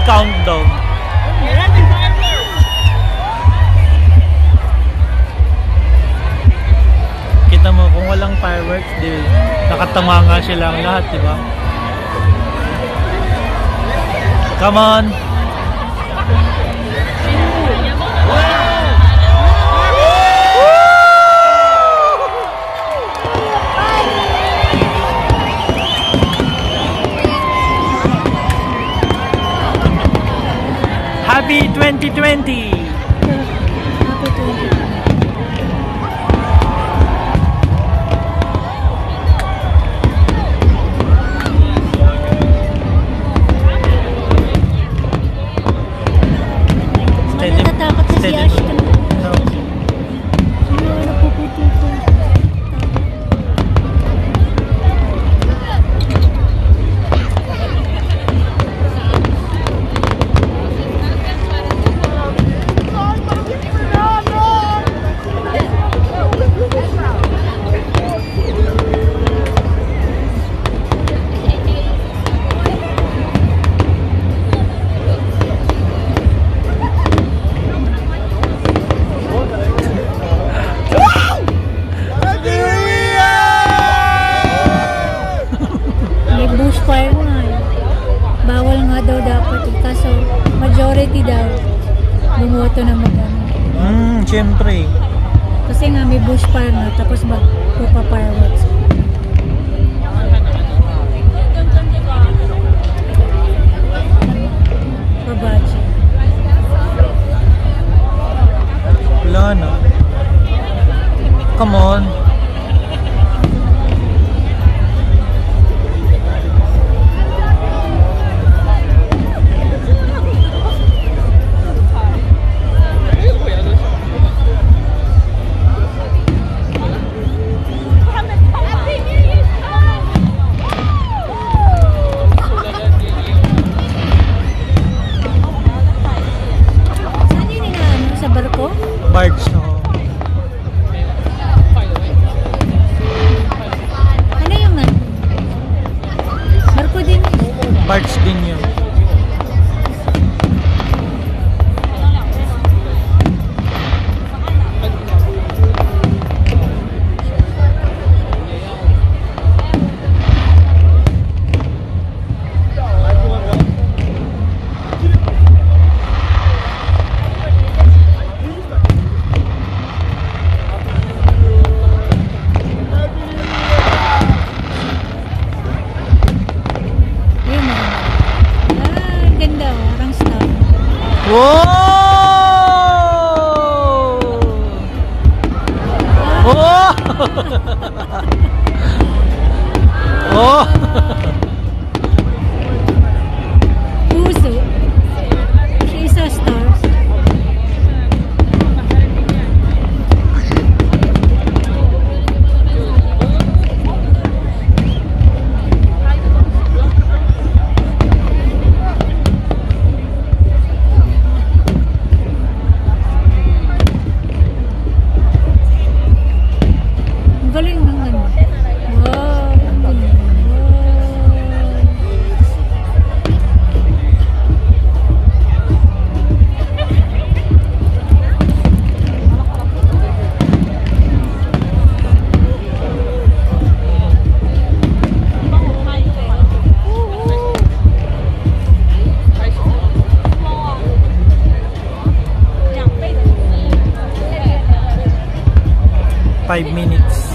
countdown. Kita mo, kung walang fireworks, di nakatama nga silang lahat, di ba? Come on! Happy 2020! Natatakot na si Ashton. Bushfire nga eh. Bawal nga daw dapat eh. Kaso majority daw bumoto na magano. Siyempre. Kasi nga may bushfire na tapos magpupa-fireworks. Pabadya. Wala na. Come on. Barge na ako. Ano yung nga? Barko din? Barge din yun. Wow! Oh! Oh! Puso. Siya isa stars. Galing ng ano. Wow. Wow. 5 minutes.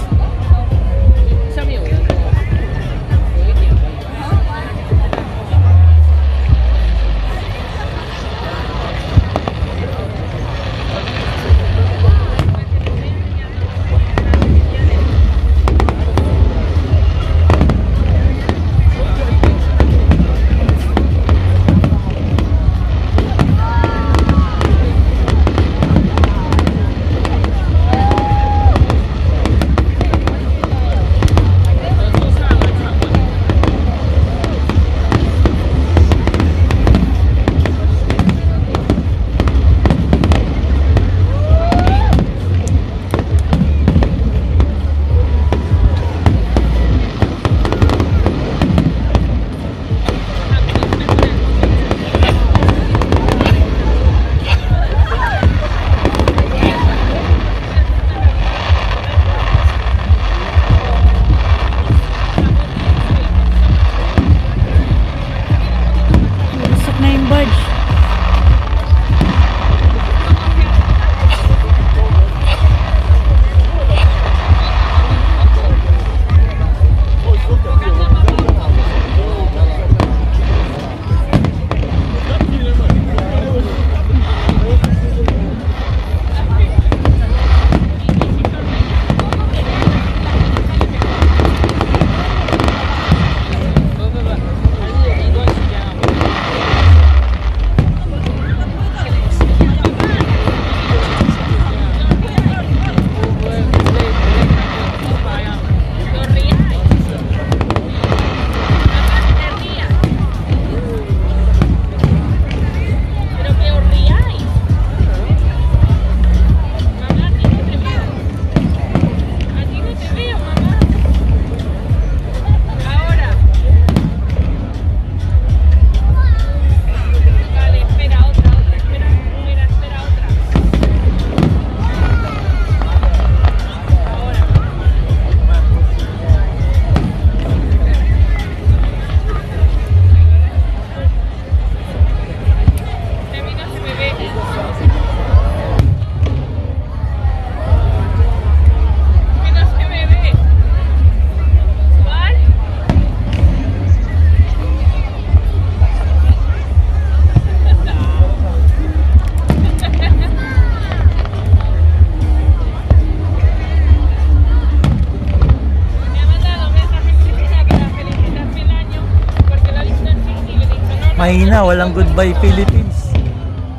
Mahina, walang goodbye Philippines.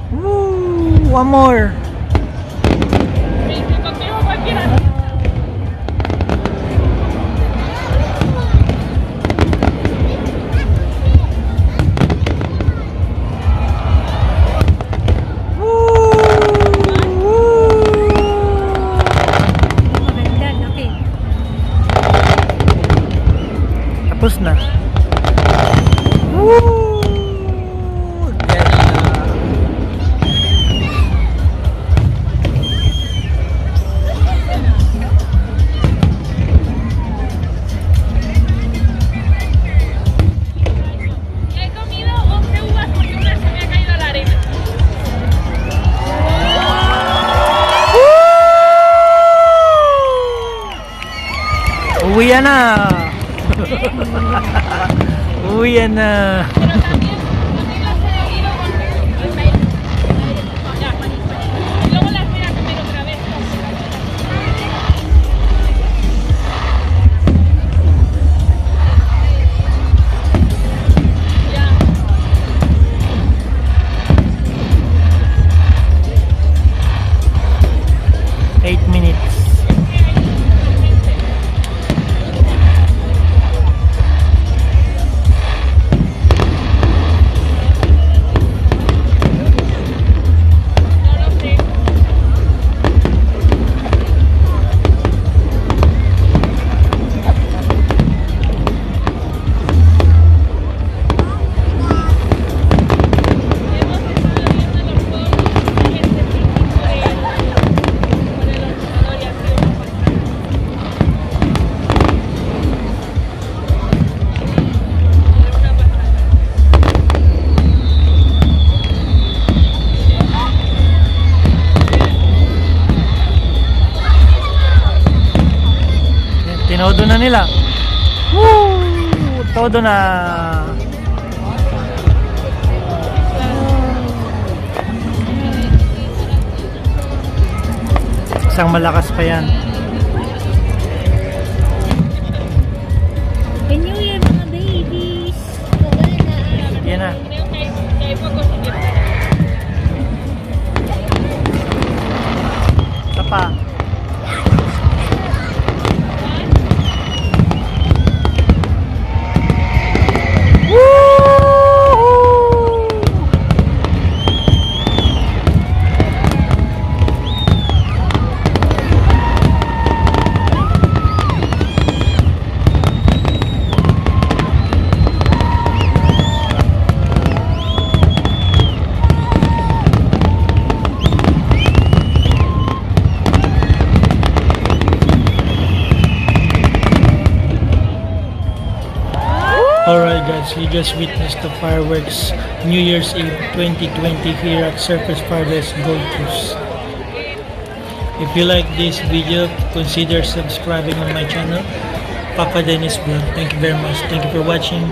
Woo! One more. Maganda, laki. Tapos na. Woo! Ganda. He comido 11 uvas porque una se me ha caído a la arena. Uwi na. Uwi na. Pero también las he ido con el maíz. Ya, y luego las voy a comer otra vez. Ya. 8 minutes. No lo sé. Hemos estado viendo los juegos y este tipo por el ordenador y ha sido una pasada. Una pasada. Tinodo na nila. Woo! Todo na. Isang malakas pa yan. Happy New Year mga babies! Yan na. Creo que hay pocos sitios. Isa pa. Alright guys, we just witnessed the fireworks New Year's Eve 2020 here at Surface Paradise Gold Coast. If you like this video, consider subscribing on my channel, Papa Dennis Vlog. Thank you very much. Thank you for watching.